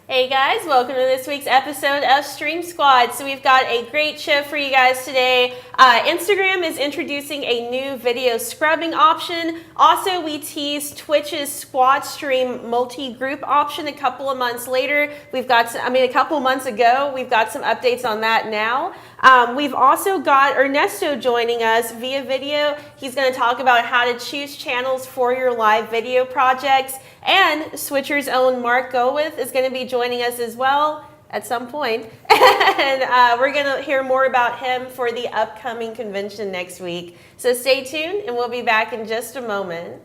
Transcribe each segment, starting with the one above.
Hey guys, welcome to this week's episode of StreamSquad. So we've got a great show for you guys today. Instagram is introducing a new video scrubbing option. Also, we teased Twitch's squad stream multi-group option a couple of months later. A couple months ago. We've got some updates on that now. We've also got Ernesto joining us via video. He's going to talk about how to choose channels for your live video projects. And Switcher's own Marc is going to be joining us as well at some point. And we're going to hear more about him for the upcoming convention next week. So stay tuned and we'll be back in just a moment.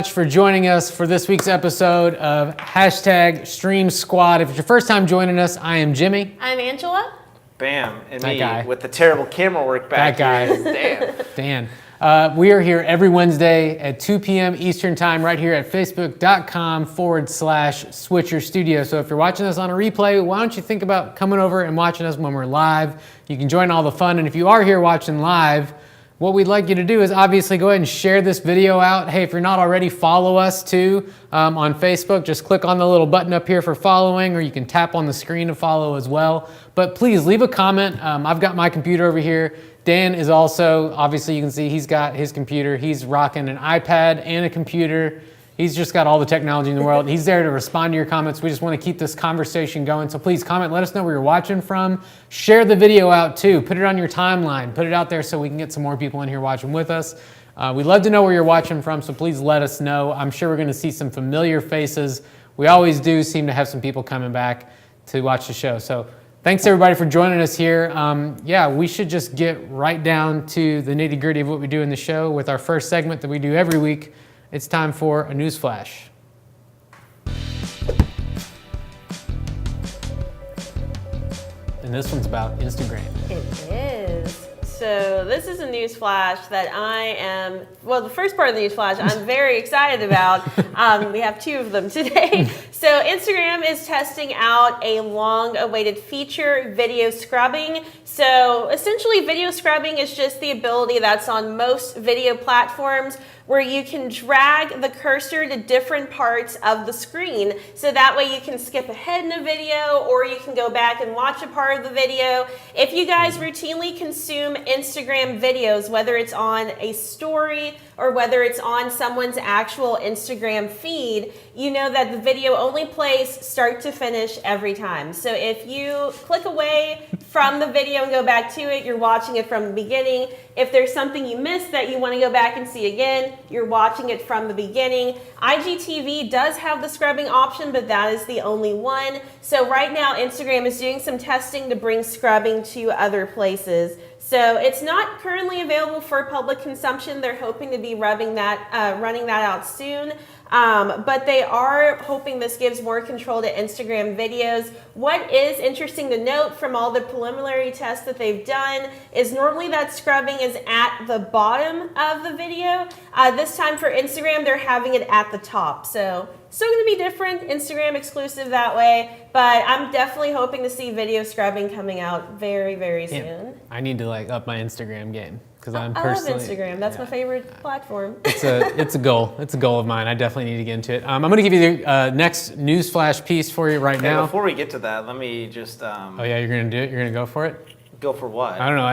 For joining us for this week's episode of #StreamSquad. If it's your first time joining us, I am Jimmy. I'm Angela. Bam. And that me guy. with the terrible camera work back that here. guy. Dan. Dan. We are here every Wednesday at 2 p.m. Eastern Time right here at facebook.com/Switcher Studio. So if you're watching us on a replay, why don't you think about coming over and watching us when we're live? You can join all the fun. And if you are here watching live, what we'd like you to do is obviously go ahead and share this video out. Hey, if you're not already, follow us too on Facebook. Just click on the little button up here for following, or you can tap on the screen to follow as well. But please leave a comment. I've got my computer over here. Dan is also, obviously you can see he's got his computer. He's rocking an iPad and a computer. He's just got all the technology in the world. He's there to respond to your comments. We just want to keep this conversation going. So please comment, let us know where you're watching from. Share the video out too. Put it on your timeline. Put it out there so we can get some more people in here watching with us. We'd love to know where you're watching from, so please let us know. I'm sure we're going to see some familiar faces. We always do seem to have some people coming back to watch the show. So thanks everybody for joining us here. Yeah, we should just get right down to the nitty-gritty of what we do in the show with our first segment that we do every week. It's time for a news flash. And this one's about Instagram. It is. So this is a news flash that the first part of the news flash I'm very excited about. We have two of them today. So Instagram is testing out a long-awaited feature, video scrubbing. So essentially video scrubbing is just the ability that's on most video platforms where you can drag the cursor to different parts of the screen. So that way you can skip ahead in a video or you can go back and watch a part of the video. If you guys routinely consume Instagram videos, whether it's on a story or whether it's on someone's actual Instagram feed, you know that the video only plays start to finish every time. So if you click away from the video and go back to it, you're watching it from the beginning. If there's something you missed that you want to go back and see again, you're watching it from the beginning. IGTV does have the scrubbing option, but that is the only one. So right now, Instagram is doing some testing to bring scrubbing to other places. So it's not currently available for public consumption. They're hoping to be running that out soon. But they are hoping this gives more control to Instagram videos. What is interesting to note from all the preliminary tests that they've done is normally that scrubbing is at the bottom of the video. This time for Instagram, they're having it at the top. So still going to be different, Instagram exclusive that way, but I'm definitely hoping to see video scrubbing coming out very, very soon. Yeah, I need to up my Instagram game because I love Instagram. That's my favorite platform. It's a goal. It's a goal of mine. I definitely need to get into it. I'm going to give you the next news flash piece for you right now. Before we get to that, let me just. Oh yeah, you're going to do it. You're going to go for it. Go for what? I don't know.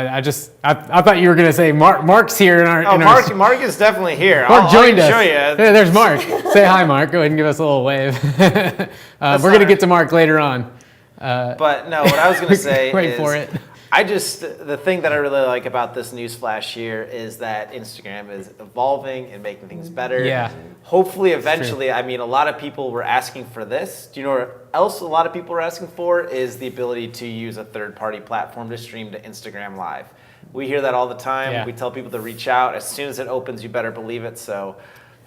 I thought you were going to say Marc's here in our. Marc is definitely here. Marc joined us. Show you. There's Marc. Say hi, Marc. Go ahead and give us a little wave. We're going to get to Marc later on. But no, what I was going to say Wait for it. The thing that I really like about this news flash here is that Instagram is evolving and making things better. Yeah. Hopefully, eventually, I mean, a lot of people were asking for this. Do you know what else a lot of people are asking for is the ability to use a third-party platform to stream to Instagram Live. We hear that all the time. Yeah. We tell people to reach out. As soon as it opens, you better believe it. So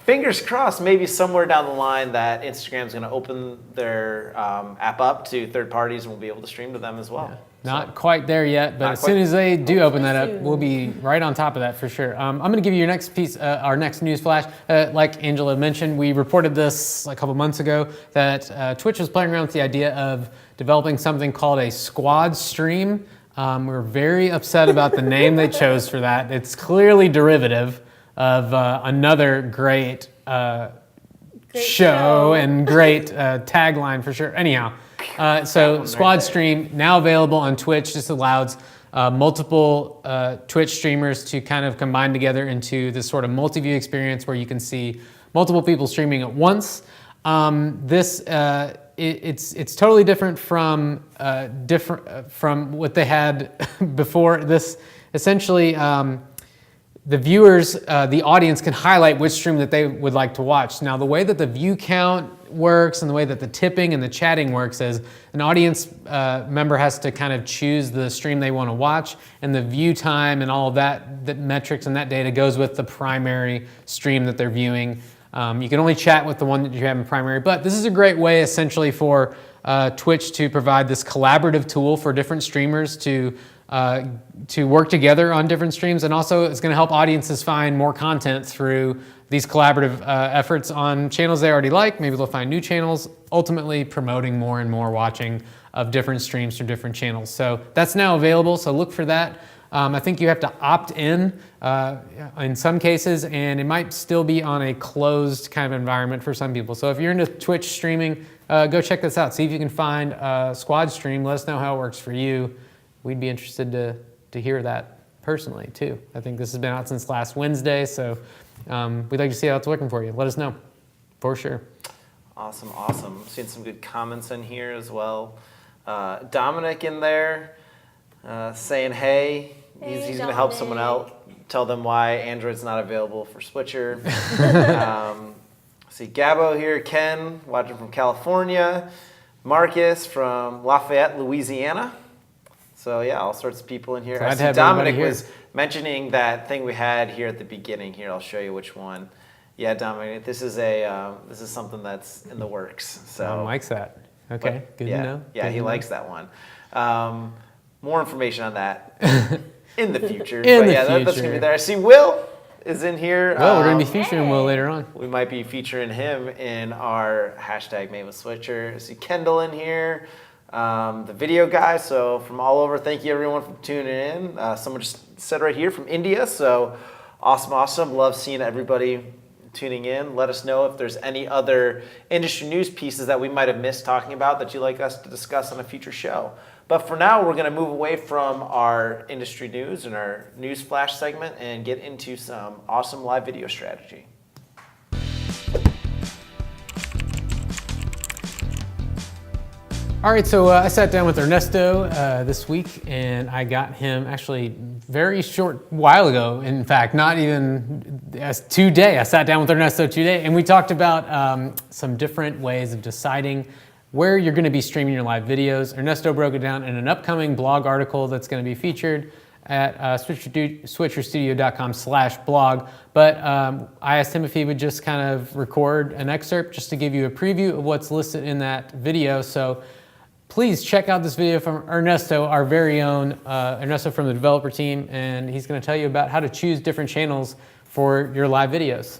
fingers crossed, maybe somewhere down the line that Instagram's going to open their app up to third parties and we'll be able to stream to them as well. Not quite there yet, but as soon as they do open that up, we'll be right on top of that for sure. I'm going to give you your next piece, our next news flash. Like Angela mentioned, we reported this a couple months ago that Twitch was playing around with the idea of developing something called a squad stream. We're very upset about the name they chose for that. It's clearly derivative of another great show and great tagline for sure. Anyhow. So Squad Stream now available on Twitch. This allows multiple Twitch streamers to kind of combine together into this sort of multi-view experience where you can see multiple people streaming at once. It's totally different from what they had before. This essentially. The viewers, the audience can highlight which stream that they would like to watch. Now, the way that the view count works and the way that the tipping and the chatting works is an audience member has to kind of choose the stream they want to watch, and the view time and all of that, the metrics and that data goes with the primary stream that they're viewing. You can only chat with the one that you have in primary, but this is a great way essentially for Twitch to provide this collaborative tool for different streamers to work together on different streams, and also it's going to help audiences find more content through these collaborative efforts on channels they already like. Maybe they'll find new channels, ultimately promoting more and more watching of different streams through different channels. So that's now available, so look for that. I think you have to opt in some cases, and it might still be on a closed kind of environment for some people. So if you're into Twitch streaming, go check this out. See if you can find a squad stream. Let us know how it works for you. We'd be interested to hear that personally too. I think this has been out since last Wednesday, so we'd like to see how it's working for you. Let us know, for sure. Awesome. Seeing some good comments in here as well. Dominic in there saying, hey, he's going to help someone out, tell them why Android's not available for Switcher. See Gabo here, Ken watching from California, Marcus from Lafayette, Louisiana. So yeah, all sorts of people in here. I see Dominic was mentioning that thing we had here at the beginning. Here, I'll show you which one. Yeah, Dominic, this is something that's in the works. So likes that. Okay, good to know. Yeah, he likes that one. More information on that in the future. That's gonna be there. I see Will is in here. Well, we're gonna be featuring Will later on. We might be featuring him in our hashtag #madewithswitcher. I see Kendall in here. The video guy, so from all over, thank you everyone for tuning in. Someone just said right here from India, so awesome. Love seeing everybody tuning in. Let us know if there's any other industry news pieces that we might have missed talking about that you'd like us to discuss on a future show. But for now, we're going to move away from our industry news and our news flash segment and get into some awesome live video strategy. All right, so I sat down with Ernesto this week, and I got him actually very short while ago. In fact, not even today. I sat down with Ernesto today, and we talked about some different ways of deciding where you're going to be streaming your live videos. Ernesto broke it down in an upcoming blog article that's going to be featured at switcherstudio.com/blog. But I asked him if he would just kind of record an excerpt just to give you a preview of what's listed in that video. So please check out this video from Ernesto, our very own Ernesto from the developer team, and he's going to tell you about how to choose different channels for your live videos.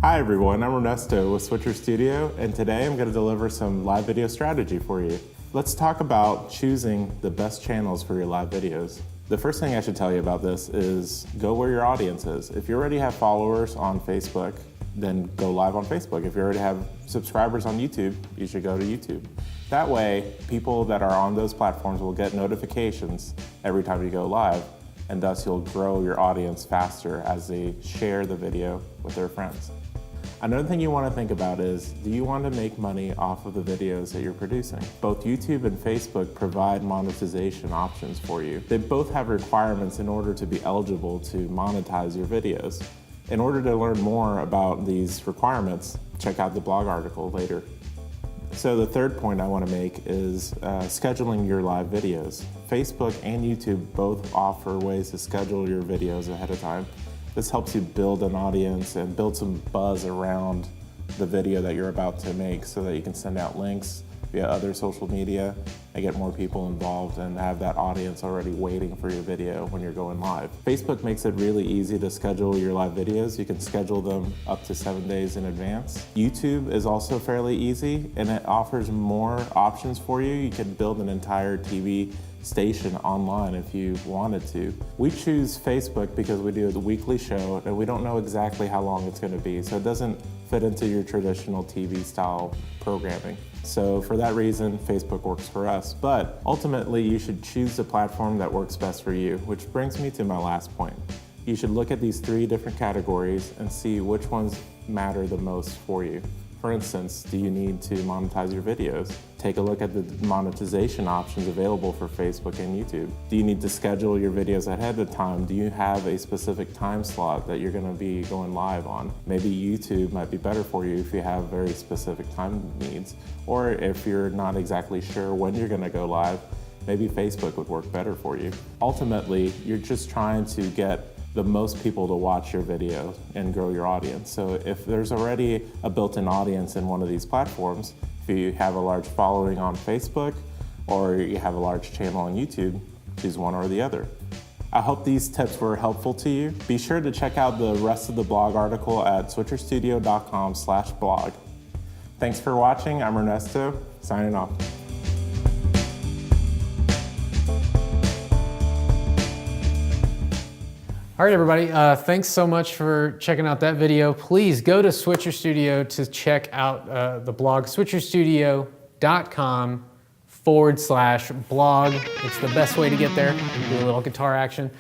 Hi everyone, I'm Ernesto with Switcher Studio, and today I'm going to deliver some live video strategy for you. Let's talk about choosing the best channels for your live videos. The first thing I should tell you about this is go where your audience is. If you already have followers on Facebook, then go live on Facebook. If you already have subscribers on YouTube, you should go to YouTube. That way, people that are on those platforms will get notifications every time you go live, and thus you'll grow your audience faster as they share the video with their friends. Another thing you want to think about is, do you want to make money off of the videos that you're producing? Both YouTube and Facebook provide monetization options for you. They both have requirements in order to be eligible to monetize your videos. In order to learn more about these requirements, check out the blog article later. So the third point I want to make is scheduling your live videos. Facebook and YouTube both offer ways to schedule your videos ahead of time. This helps you build an audience and build some buzz around the video that you're about to make so that you can send out links via other social media and get more people involved and have that audience already waiting for your video when you're going live. Facebook makes it really easy to schedule your live videos. You can schedule them up to 7 days in advance. YouTube is also fairly easy and it offers more options for you. You can build an entire TV station online if you wanted to. We choose Facebook because we do a weekly show and we don't know exactly how long it's going to be, so it doesn't fit into your traditional TV style programming. So for that reason, Facebook works for us. But ultimately, you should choose the platform that works best for you, which brings me to my last point. You should look at these 3 different categories and see which ones matter the most for you. For instance, do you need to monetize your videos? Take a look at the monetization options available for Facebook and YouTube. Do you need to schedule your videos ahead of time? Do you have a specific time slot that you're gonna be going live on? Maybe YouTube might be better for you if you have very specific time needs. Or if you're not exactly sure when you're gonna go live, maybe Facebook would work better for you. Ultimately, you're just trying to get the most people to watch your video and grow your audience. So if there's already a built-in audience in one of these platforms, if you have a large following on Facebook or you have a large channel on YouTube, choose one or the other. I hope these tips were helpful to you. Be sure to check out the rest of the blog article at switcherstudio.com/blog. Thanks for watching. I'm Ernesto, signing off. All right, everybody, thanks so much for checking out that video. Please go to Switcher Studio to check out the blog, switcherstudio.com/blog. It's the best way to get there. Do a little guitar action.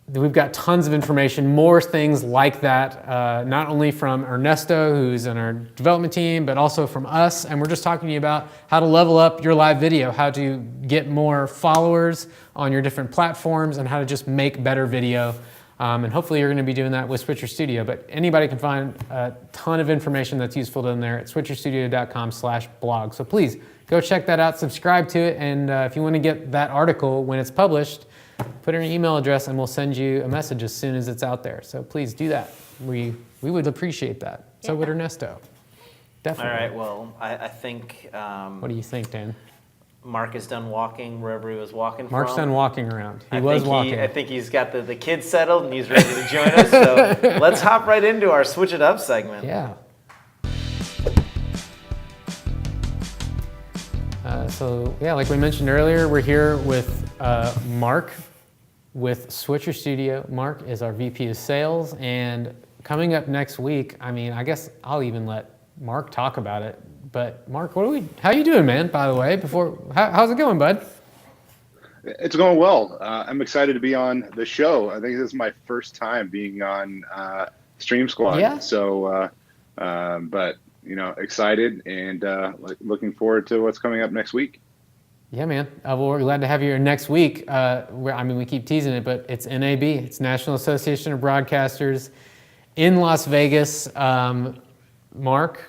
We've got tons of information, more things like that, not only from Ernesto, who's in our development team, but also from us. And we're just talking to you about how to level up your live video, how to get more followers on your different platforms, and how to just make better video. And hopefully you're gonna be doing that with Switcher Studio, but anybody can find a ton of information that's useful in there at switcherstudio.com/blog. So please go check that out, subscribe to it, and if you wanna get that article when it's published, put in your email address and we'll send you a message as soon as it's out there. So please do that. We would appreciate that. So would Ernesto. Definitely. All right, well, I think... what do you think, Dan? Marc is done walking wherever he was walking from. Marc's done walking around. He was walking. I think he's got the kids settled and he's ready to join us. So let's hop right into our Switch It Up segment. Yeah. So yeah, like we mentioned earlier, we're here with Marc with Switcher Studio. Marc is our VP of Sales, and coming up next week, I mean, I guess I'll even let Marc talk about it. But Marc, how you doing, man? By the way, how's it going, bud? It's going well. I'm excited to be on the show. I think this is my first time being on StreamSquad. Yeah. So, but you know, excited and looking forward to what's coming up next week. Yeah, man. Well, we're glad to have you here next week. I mean, we keep teasing it, but it's NAB. It's National Association of Broadcasters in Las Vegas. Marc,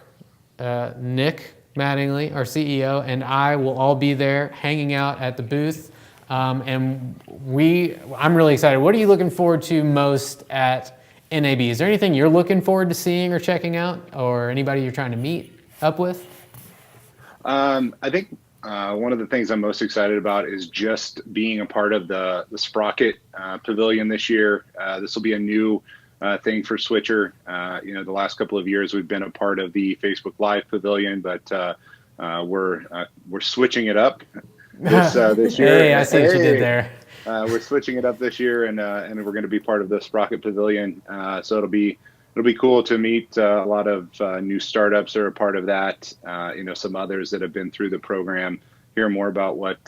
Nick Mattingly, our CEO, and I will all be there hanging out at the booth. And I'm really excited. What are you looking forward to most at NAB? Is there anything you're looking forward to seeing or checking out, or anybody you're trying to meet up with? I think one of the things I'm most excited about is just being a part of the Sprocket Pavilion this year. This will be a new thing for Switcher. You know, the last couple of years we've been a part of the Facebook Live Pavilion, but we're switching it up this year. Hey, I see what you did there. We're switching it up this year, and we're going to be part of the Sprocket Pavilion. So it'll be cool to meet a lot of new startups that are a part of that. You know, some others that have been through the program, hear more about what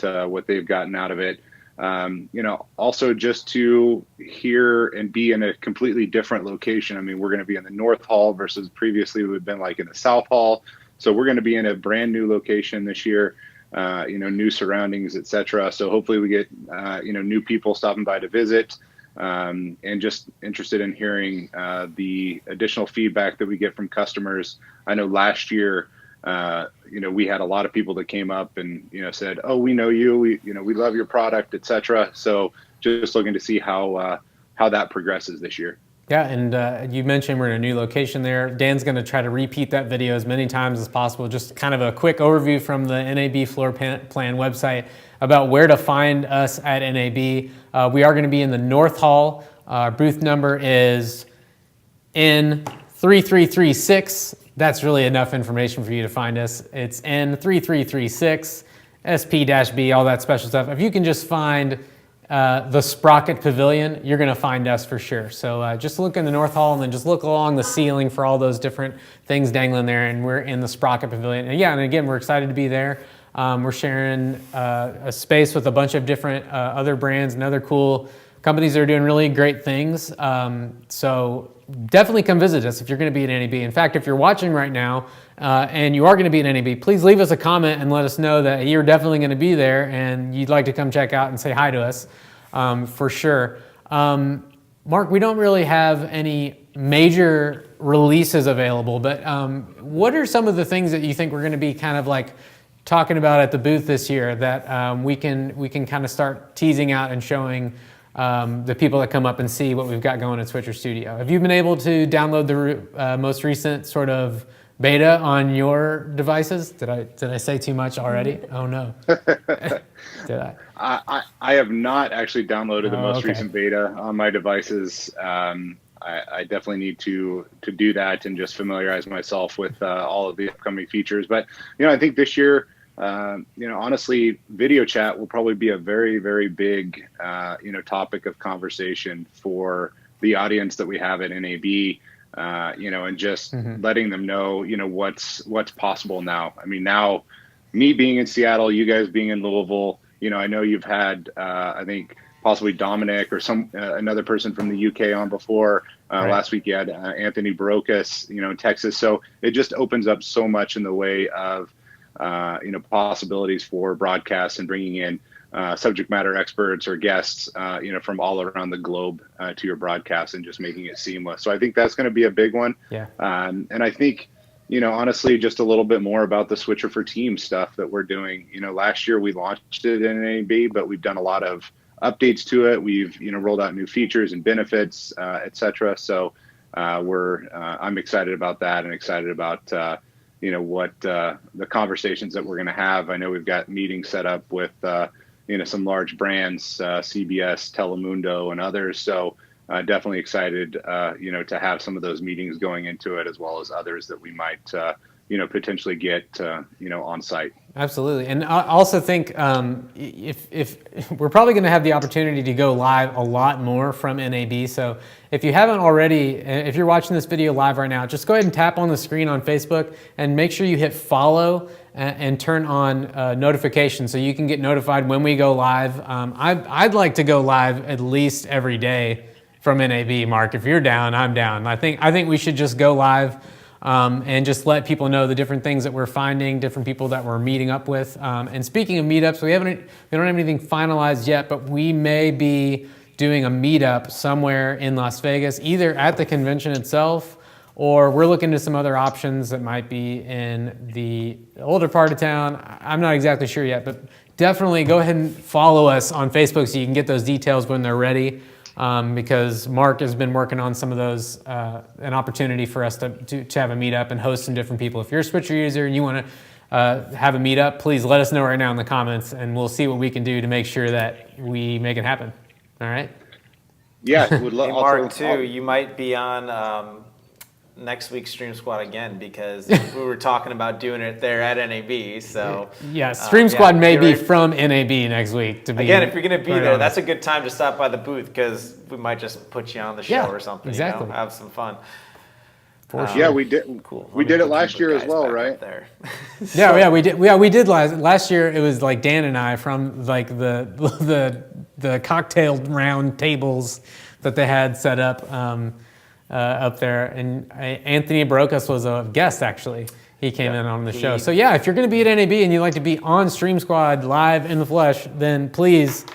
they've gotten out of it. You know, also just to hear and be in a completely different location. I mean, we're going to be in the North Hall versus previously we've been like in the South Hall. So we're going to be in a brand new location this year. You know, new surroundings, etc. So hopefully we get you know, new people stopping by to visit, and just interested in hearing the additional feedback that we get from customers. I know last year we had a lot of people that came up and, said, oh, we know you, we love your product, etc. So just looking to see how that progresses this year. Yeah, and you mentioned we're in a new location there. Dan's going to try to repeat that video as many times as possible. Just kind of a quick overview from the NAB floor plan website about where to find us at NAB. We are going to be in the North Hall. Our booth number is N3336. That's really enough information for you to find us. It's N3336, SP-B, all that special stuff. If you can just find the Sprocket Pavilion, you're going to find us for sure. So just look in the North Hall and then just look along the ceiling for all those different things dangling there, and we're in the Sprocket Pavilion. And yeah, and again, we're excited to be there. We're sharing a space with a bunch of different other brands and other cool companies that are doing really great things. So definitely come visit us if you're going to be at NAB. In fact, if you're watching right now and you are going to be at NAB, please leave us a comment and let us know that you're definitely going to be there and you'd like to come check out and say hi to us for sure. Marc, we don't really have any major releases available, but what are some of the things that you think we're going to be kind of like talking about at the booth this year that we can kind of start teasing out and showing the people that come up and see what we've got going at Switcher Studio? Have you been able to download the most recent sort of beta on your devices? Did I say too much already? Oh no. Did I? I have not actually downloaded the most recent beta on my devices. I definitely need to do that and just familiarize myself with all of the upcoming features. But I think this year, honestly, video chat will probably be a very, very big, topic of conversation for the audience that we have at NAB, and just letting them know, what's possible now. I mean, now me being in Seattle, you guys being in Louisville, I know you've had, I think possibly Dominic or another person from the UK on before. Right. Last week you had Anthony Brokus, in Texas. So it just opens up so much in the way of, possibilities for broadcasts and bringing in subject matter experts or guests, from all around the globe to your broadcast and just making it seamless. So I think that's going to be a big one. Yeah. And I think, honestly, just a little bit more about the Switcher for Teams stuff that we're doing. Last year we launched it in NAB, but we've done a lot of updates to it. We've, rolled out new features and benefits, et cetera. So I'm excited about that and excited about, what the conversations that we're going to have. I know we've got meetings set up with, some large brands, CBS, Telemundo, and others. So definitely excited, to have some of those meetings going into it, as well as others that we might, potentially get, on site. Absolutely. And I also think if we're probably going to have the opportunity to go live a lot more from NAB. So if you haven't already, if you're watching this video live right now, just go ahead and tap on the screen on Facebook and make sure you hit follow and turn on notifications so you can get notified when we go live. I'd like to go live at least every day from NAB, Marc. If you're down, I'm down. I think we should just go live and just let people know the different things that we're finding, different people that we're meeting up with. And speaking of meetups, we don't have anything finalized yet, but we may be doing a meetup somewhere in Las Vegas, either at the convention itself, or we're looking into some other options that might be in the older part of town. I'm not exactly sure yet, but definitely go ahead and follow us on Facebook so you can get those details when they're ready. Because Marc has been working on some of those, an opportunity for us to have a meetup and host some different people. If you're a Switcher user and you want to have a meetup, please let us know right now in the comments, and we'll see what we can do to make sure that we make it happen. All right? Yeah, would love. Hey, Marc, too, you might be on next week's StreamSquad again, because we were talking about doing it there at NAB. So yeah, StreamSquad may be from NAB next week. Again, if you're going to be there, that's a good time to stop by the booth, because we might just put you on the show or something. Exactly. Have some fun. For sure. Yeah, we did. Cool. We did it last year as well, right? There. Yeah, we did. Yeah, we did last year. It was like Dan and I from like the cocktail round tables that they had set up. Up there, and Anthony Brokus was a guest, actually. He came in on the show. So yeah, if you're going to be at NAB and you'd like to be on StreamSquad live in the flesh, then please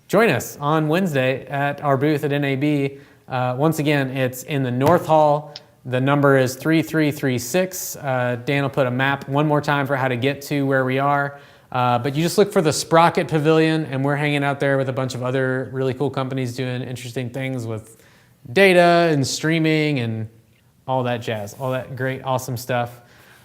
join us on Wednesday at our booth at NAB. Once again, it's in the North Hall. The number is 3336. Dan will put a map one more time for how to get to where we are. But you just look for the Sprocket Pavilion, and we're hanging out there with a bunch of other really cool companies doing interesting things with data and streaming and all that jazz, all that great, awesome stuff.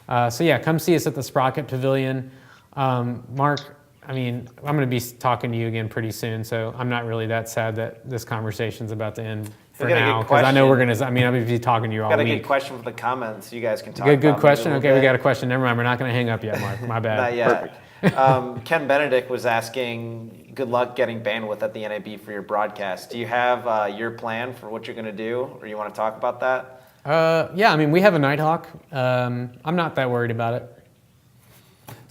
So yeah, come see us at the Sprocket Pavilion. Marc, I mean, I'm going to be talking to you again pretty soon, so I'm not really that sad that this conversation's about to end for now, because I know we're going to, I mean, I'm going to be talking to you all week. Got a good question for the comments. You guys can talk Good about question? maybe a Okay, little we bit. got a question. Never mind, we're not going to hang up yet, Marc. My bad. Not yet. Ken Benedict was asking, good luck getting bandwidth at the NAB for your broadcast. Do you have your plan for what you're going to do, or you want to talk about that? Yeah, I mean, we have a Nighthawk. I'm not that worried about it.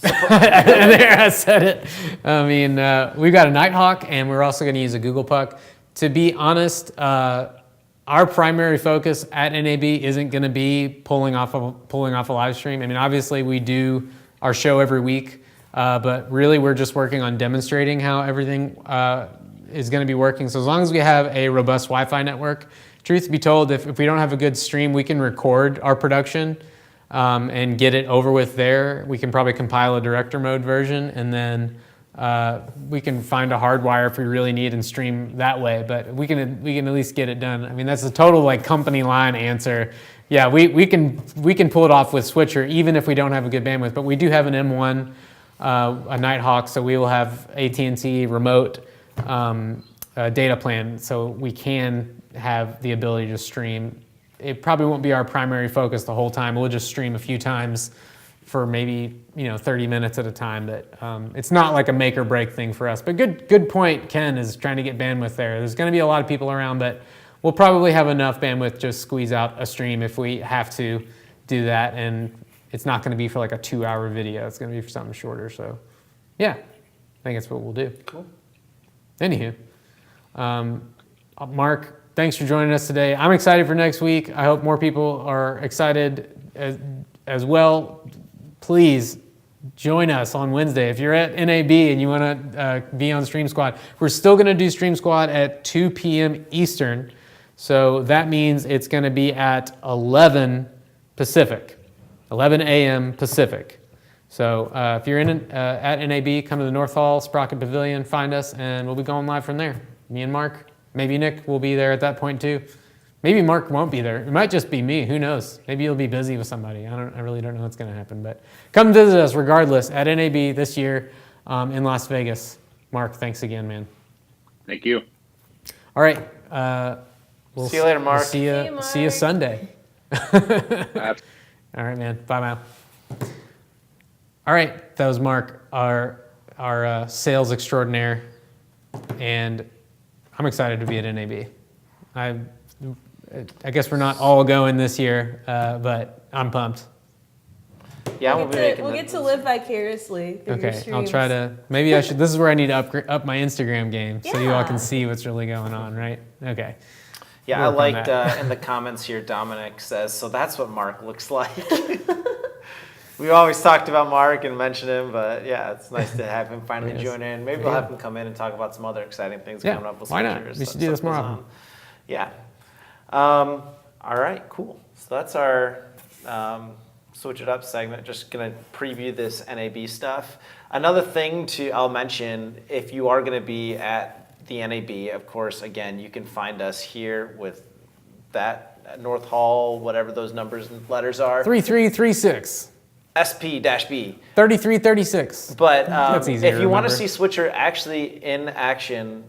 There, I said it. I mean, we've got a Nighthawk, and we're also going to use a Google Puck. To be honest, our primary focus at NAB isn't going to be pulling off a live stream. I mean, obviously, we do our show every week, but really, we're just working on demonstrating how everything is going to be working. So as long as we have a robust Wi-Fi network, truth be told, if we don't have a good stream, we can record our production and get it over with there. We can probably compile a director mode version, and then we can find a hardwire if we really need and stream that way. But we can at least get it done. I mean, that's a total like company line answer. Yeah, we can pull it off with Switcher even if we don't have a good bandwidth. But we do have an M1, a Nighthawk, so we will have AT&T remote data plan, so we can have the ability to stream. It probably won't be our primary focus the whole time. We'll just stream a few times for maybe 30 minutes at a time. But it's not like a make or break thing for us. But good point, Ken, is trying to get bandwidth there. There's going to be a lot of people around, but we'll probably have enough bandwidth to just squeeze out a stream if we have to do that. And it's not going to be for like a 2-hour video. It's going to be for something shorter. So yeah, I think that's what we'll do. Cool. Anywho, Marc, thanks for joining us today. I'm excited for next week. I hope more people are excited as well. Please join us on Wednesday. If you're at NAB and you want to be on StreamSquad, we're still going to do StreamSquad at 2 p.m. Eastern. So that means it's going to be at 11 Pacific, 11 a.m. Pacific. So if you're at NAB, come to the North Hall, Sprocket Pavilion, find us, and we'll be going live from there. Me and Marc. Maybe Nick will be there at that point too. Maybe Marc won't be there. It might just be me. Who knows? Maybe you'll be busy with somebody. I really don't know what's going to happen. But come visit us regardless at NAB this year in Las Vegas. Marc, thanks again, man. Thank you. All right. We'll See you later, Marc. See you Marc. Sunday. All right, man. Bye now. All right. That was Marc, our sales extraordinaire, and I'm excited to be at NAB. I guess we're not all going this year, but I'm pumped. Yeah, we'll We'll get to live vicariously through your Okay, streams. I'll try to. Maybe I should. This is where I need to up my Instagram game, so you all Yeah. can see what's really going on, right? Okay. Yeah, I Work on liked that. in the comments here, Dominic says, so that's what Marc looks like. We always talked about Marc and mentioned him, but yeah, it's nice to have him finally Yes. join in. Maybe we'll have him come in and talk about some other exciting things Yeah, coming up with why not? Switchers. We should do this more often. Yeah. All right, cool. So that's our Switch It Up segment. Just going to preview this NAB stuff. Another thing I'll mention, if you are going to be at the NAB, of course, again, you can find us here with that North Hall, whatever those numbers and letters are. 3336. SP-B. 3336. But That's easy if to you want to remember. see Switcher actually in action,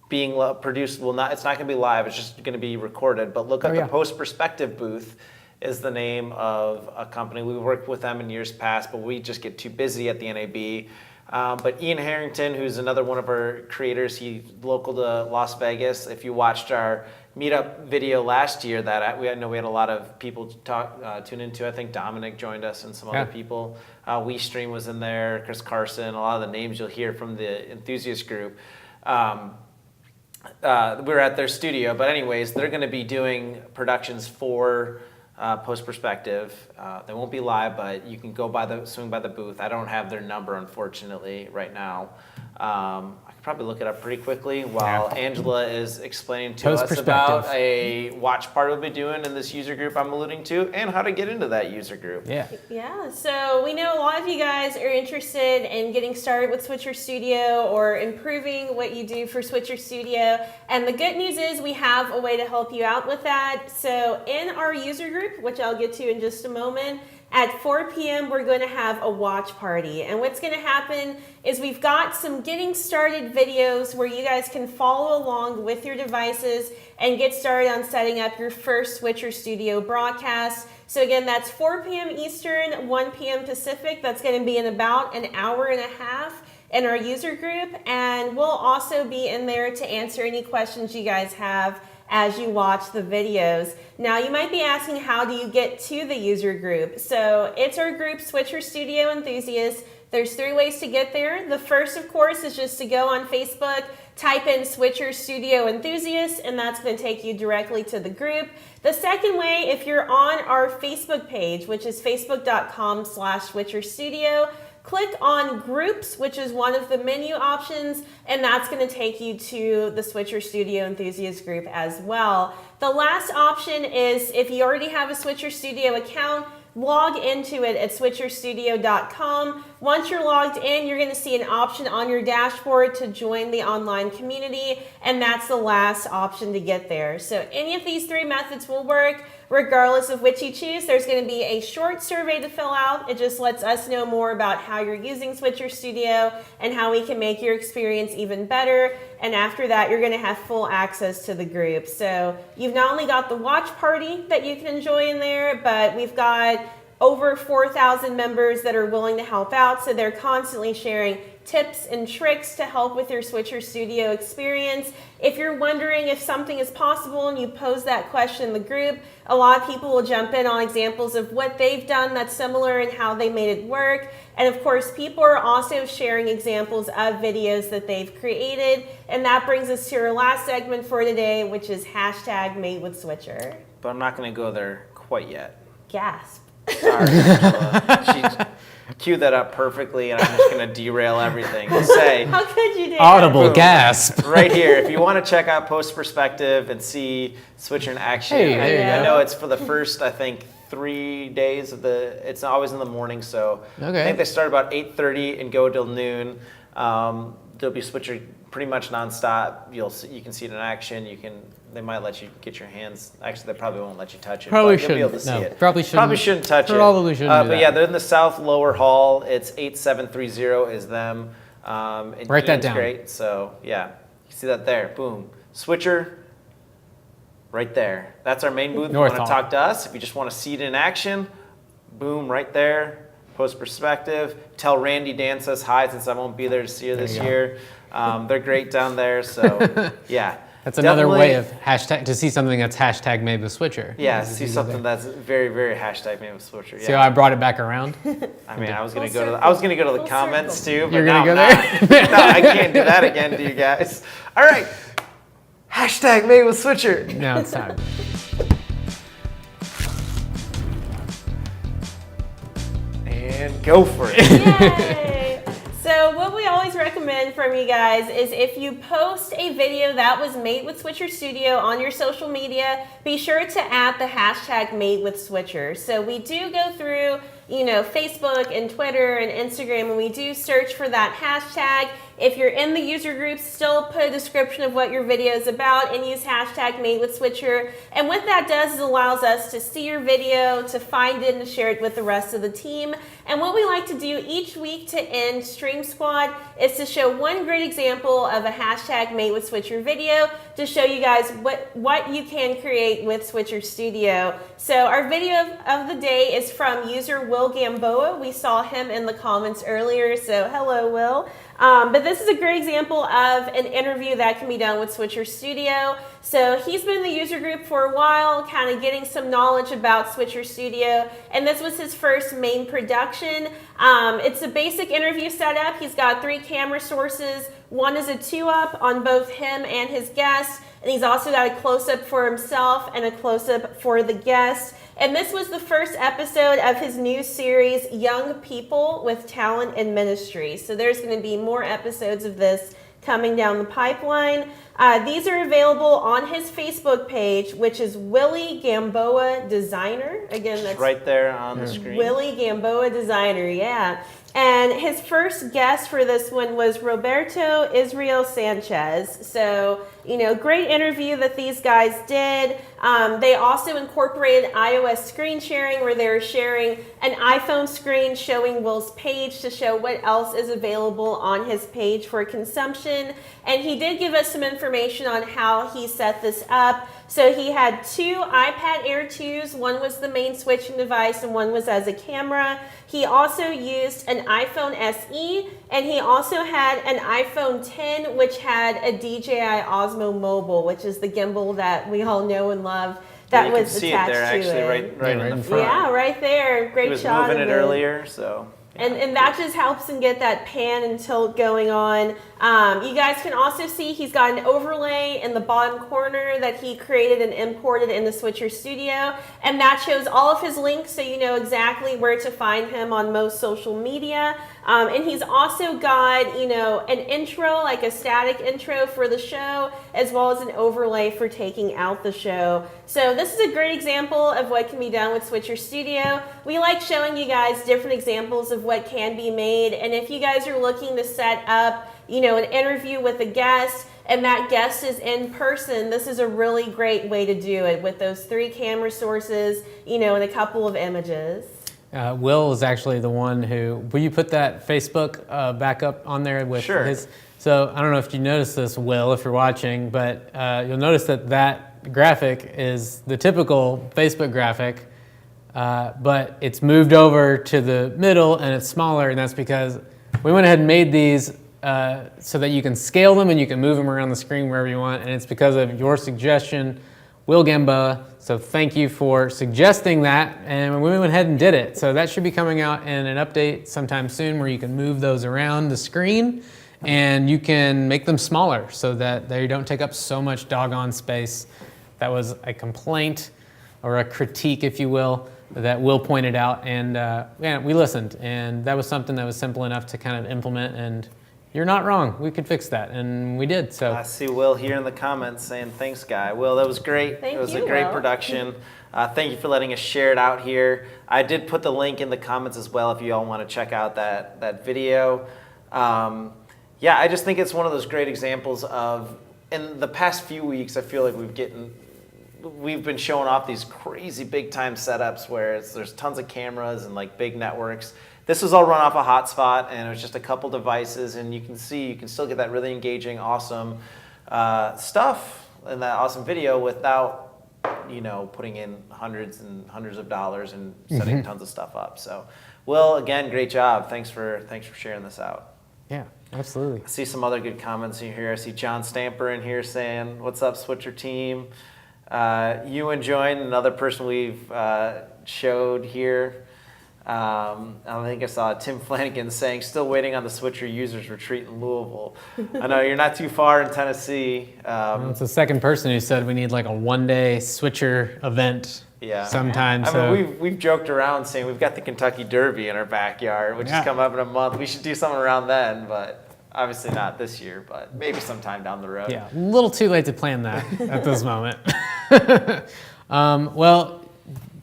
being produced, it's not going to be live. It's just going to be recorded. But look up yeah. the Post Perspective booth. Is the name of a company. We worked with them in years past, but we just get too busy at the NAB. But Ian Harrington, who's another one of our creators, he's local to Las Vegas. If you watched our meetup video last year, that I know we had a lot of people tune into. I think Dominic joined us and some other people. WeStream was in there, Chris Carson, a lot of the names you'll hear from the enthusiast group. We were at their studio, but anyways, they're going to be doing productions for Post Perspective. They won't be live, but you can go swing by the booth. I don't have their number, unfortunately, right now. I could probably look it up pretty quickly while Angela is explaining to Post us perspective. about a watch party we'll be doing in this user group I'm alluding to and how to get into that user group. Yeah, so we know a lot of you guys are interested in getting started with Switcher Studio or improving what you do for Switcher Studio. And the good news is we have a way to help you out with that. So in our user group, which I'll get to in just a moment, at 4 p.m. we're going to have a watch party. And what's going to happen is we've got some getting started videos where you guys can follow along with your devices and get started on setting up your first Switcher Studio broadcast. So again, that's 4 p.m. Eastern, 1 p.m. Pacific. That's going to be in about an hour and a half in our user group. And we'll also be in there to answer any questions you guys have as you watch the videos. Now you might be asking, how do you get to the user group? So it's our group, Switcher Studio Enthusiasts. There's 3 ways to get there. The first, of course, is just to go on Facebook, type in Switcher Studio Enthusiasts, and that's going to take you directly to the group. The second way, if you're on our Facebook page, which is facebook.com/SwitcherStudio, click on Groups, which is one of the menu options, and that's going to take you to the Switcher Studio Enthusiast group as well. The last option is if you already have a Switcher Studio account, log into it at switcherstudio.com. Once you're logged in, you're going to see an option on your dashboard to join the online community, and that's the last option to get there. So any of these 3 methods will work. Regardless of which you choose, there's going to be a short survey to fill out. It just lets us know more about how you're using Switcher Studio and how we can make your experience even better. And after that, you're going to have full access to the group. So you've not only got the watch party that you can enjoy in there, but we've got over 4,000 members that are willing to help out. So they're constantly sharing tips and tricks to help with your Switcher Studio experience. If you're wondering if something is possible and you pose that question in the group, a lot of people will jump in on examples of what they've done that's similar and how they made it work. And of course, people are also sharing examples of videos that they've created. And that brings us to our last segment for today, which is #MadeWithSwitcher. But I'm not going to go there quite yet. Gasp. Sorry, Angela. She queued that up perfectly, and I'm just going to derail everything to say. How could you do Audible Boom. gasp. Right here, if you want to check out Post Perspective and see Switcher in action, Hey, there you I go. know it's for the first, I think, 3 days of it's always in the morning, so Okay. I think they start about 8:30 and go till noon. There'll be Switcher pretty much nonstop. You can see it in action. They might let you get your hands. Actually, they probably won't let you touch it. Probably but you'll be able to shouldn't. see No, it. probably shouldn't. touch it. Probably shouldn't do But that. yeah, they're in the South Lower Hall. It's 8730 is them. And Write that Ian's down. Great. So yeah, you see that there. Boom. Switcher. Right there. That's our main booth. If you North want to Hall. talk to us, if you just want to see it in action, boom, right there. Post Perspective. Tell Randy Dan says hi since I won't be there to see her this you go. year. They're great down there. So yeah. That's another Definitely- way of to see something that's #MadeWithSwitcher. Yeah, Is see you go something there. that's very, very #MadeWithSwitcher. Yeah. See how I brought it back around? I mean, I was gonna Full go to the, circle. I was gonna go to the Full comments circle. too, but You're now gonna go I'm not. No, I can't do that again to you guys. All right, #MadeWithSwitcher. Now it's time. And go for it. Yay! So what we always recommend from you guys is if you post a video that was made with Switcher Studio on your social media, be sure to add the #MadeWithSwitcher. So we do go through, Facebook and Twitter and Instagram, and we do search for that hashtag. If you're in the user group, still put a description of what your video is about and use #MadeWithSwitcher. And what that does is allows us to see your video, to find it, and to share it with the rest of the team. And what we like to do each week to end StreamSquad is to show one great example of a #MadeWithSwitcher video to show you guys what you can create with Switcher Studio. So our video of the day is from user Will Gamboa. We saw him in the comments earlier, so hello, Will. But this is a great example of an interview that can be done with Switcher Studio. So he's been in the user group for a while, kind of getting some knowledge about Switcher Studio, and this was his first main production. It's a basic interview setup. He's got 3 camera sources. One is a 2-up on both him and his guest, and he's also got a close-up for himself and a close-up for the guest. And this was the first episode of his new series, Young People with Talent and Ministry. So there's going to be more episodes of this coming down the pipeline. These are available on his Facebook page, which is Willie Gamboa Designer. Again, that's right there on the screen. Willie Gamboa Designer, yeah. And his first guest for this one was Roberto Israel Sanchez. So, great interview that these guys did. They also incorporated iOS screen sharing, where they were sharing an iPhone screen showing Will's page to show what else is available on his page for consumption. And he did give us some information on how he set this up. So he had two iPad Air 2s. One was the main switching device and one was as a camera. He also used an iPhone SE, and he also had an iPhone 10, which had a DJI Osmo Mobile, which is the gimbal that we all know and love. That was attached to it. You can see it there, actually, right in the front. Yeah, right there. Great shot. He was moving it earlier, so. And that just helps him get that pan and tilt going on. You guys can also see he's got an overlay in the bottom corner that he created and imported in the Switcher Studio. And that shows all of his links, so you know exactly where to find him on most social media. And he's also got, an intro, like a static intro for the show, as well as an overlay for taking out the show. So this is a great example of what can be done with Switcher Studio. We like showing you guys different examples of what can be made. And if you guys are looking to set up, an interview with a guest, and that guest is in person, this is a really great way to do it with those 3 camera sources, and a couple of images. Will is actually the one who, will you put that Facebook back up on there with his? So I don't know if you noticed this, Will, if you're watching, but you'll notice that graphic is the typical Facebook graphic, but it's moved over to the middle and it's smaller, and that's because we went ahead and made these so that you can scale them and you can move them around the screen wherever you want, and it's because of your suggestion, Will Gamboa. So thank you for suggesting that, and we went ahead and did it. So that should be coming out in an update sometime soon where you can move those around the screen and you can make them smaller so that they don't take up so much doggone space. That was a complaint or a critique, if you will, that Will pointed out, and we listened, and that was something that was simple enough to kind of implement, and you're not wrong. We could fix that, and we did. So I see Will here in the comments saying, thanks, Guy. Will, that was great. Thank it was you, a great Will. production. Thank you for letting us share it out here. I did put the link in the comments as well if you all want to check out that video. I just think it's one of those great examples of, in the past few weeks, I feel like we've been showing off these crazy big time setups where there's tons of cameras and like big networks. This was all run off a hotspot, and it was just a couple devices, and you can still get that really engaging, awesome stuff in that awesome video without, putting in hundreds and hundreds of dollars and setting tons of stuff up. So, Will, again, great job. Thanks for sharing this out. yeah, absolutely. I see some other good comments in here. I see John Stamper in here saying, "What's up, Switcher team?" You enjoying another person we've showed here. I think I saw Tim Flanagan saying, "Still waiting on the Switcher users retreat in Louisville." I know you're not too far in Tennessee. It's the second person who said we need like a one-day Switcher event sometime. I mean, we've joked around saying we've got the Kentucky Derby in our backyard, which is coming up in a month. We should do something around then, but obviously not this year, but maybe sometime down the road. Yeah, a little too late to plan that at this moment.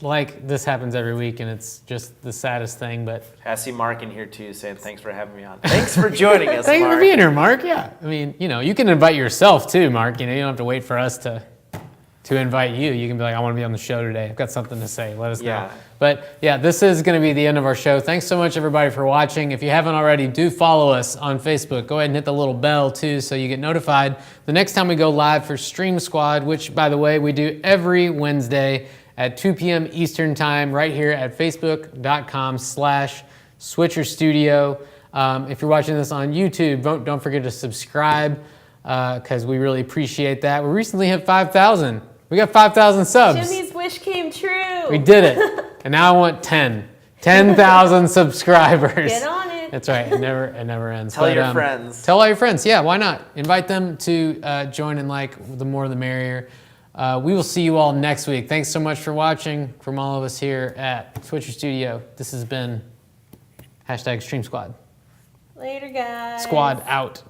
Like this happens every week, and it's just the saddest thing. But I see Marc in here too, saying thanks for having me on. Thanks for joining us, thanks Marc. for being here, Marc. Yeah, I mean, you can invite yourself too, Marc. You don't have to wait for us to invite you. You can be like, I want to be on the show today. I've got something to say. Let us know. But yeah, this is going to be the end of our show. Thanks so much, everybody, for watching. If you haven't already, do follow us on Facebook. Go ahead and hit the little bell too, so you get notified the next time we go live for StreamSquad, which, by the way, we do every Wednesday at 2 p.m. Eastern Time, right here at facebook.com/Switcher Studio. If you're watching this on YouTube, don't forget to subscribe, because we really appreciate that. We recently hit 5,000. We got 5,000 subs. Jimmy's wish came true. We did it. And now I want 10,000 subscribers. Get on it. That's right. It never ends. Tell your friends. Tell all your friends. Yeah, why not? Invite them to join, and the more the merrier. We will see you all next week. Thanks so much for watching from all of us here at Switcher Studio. This has been #StreamSquad. Later, guys. Squad out.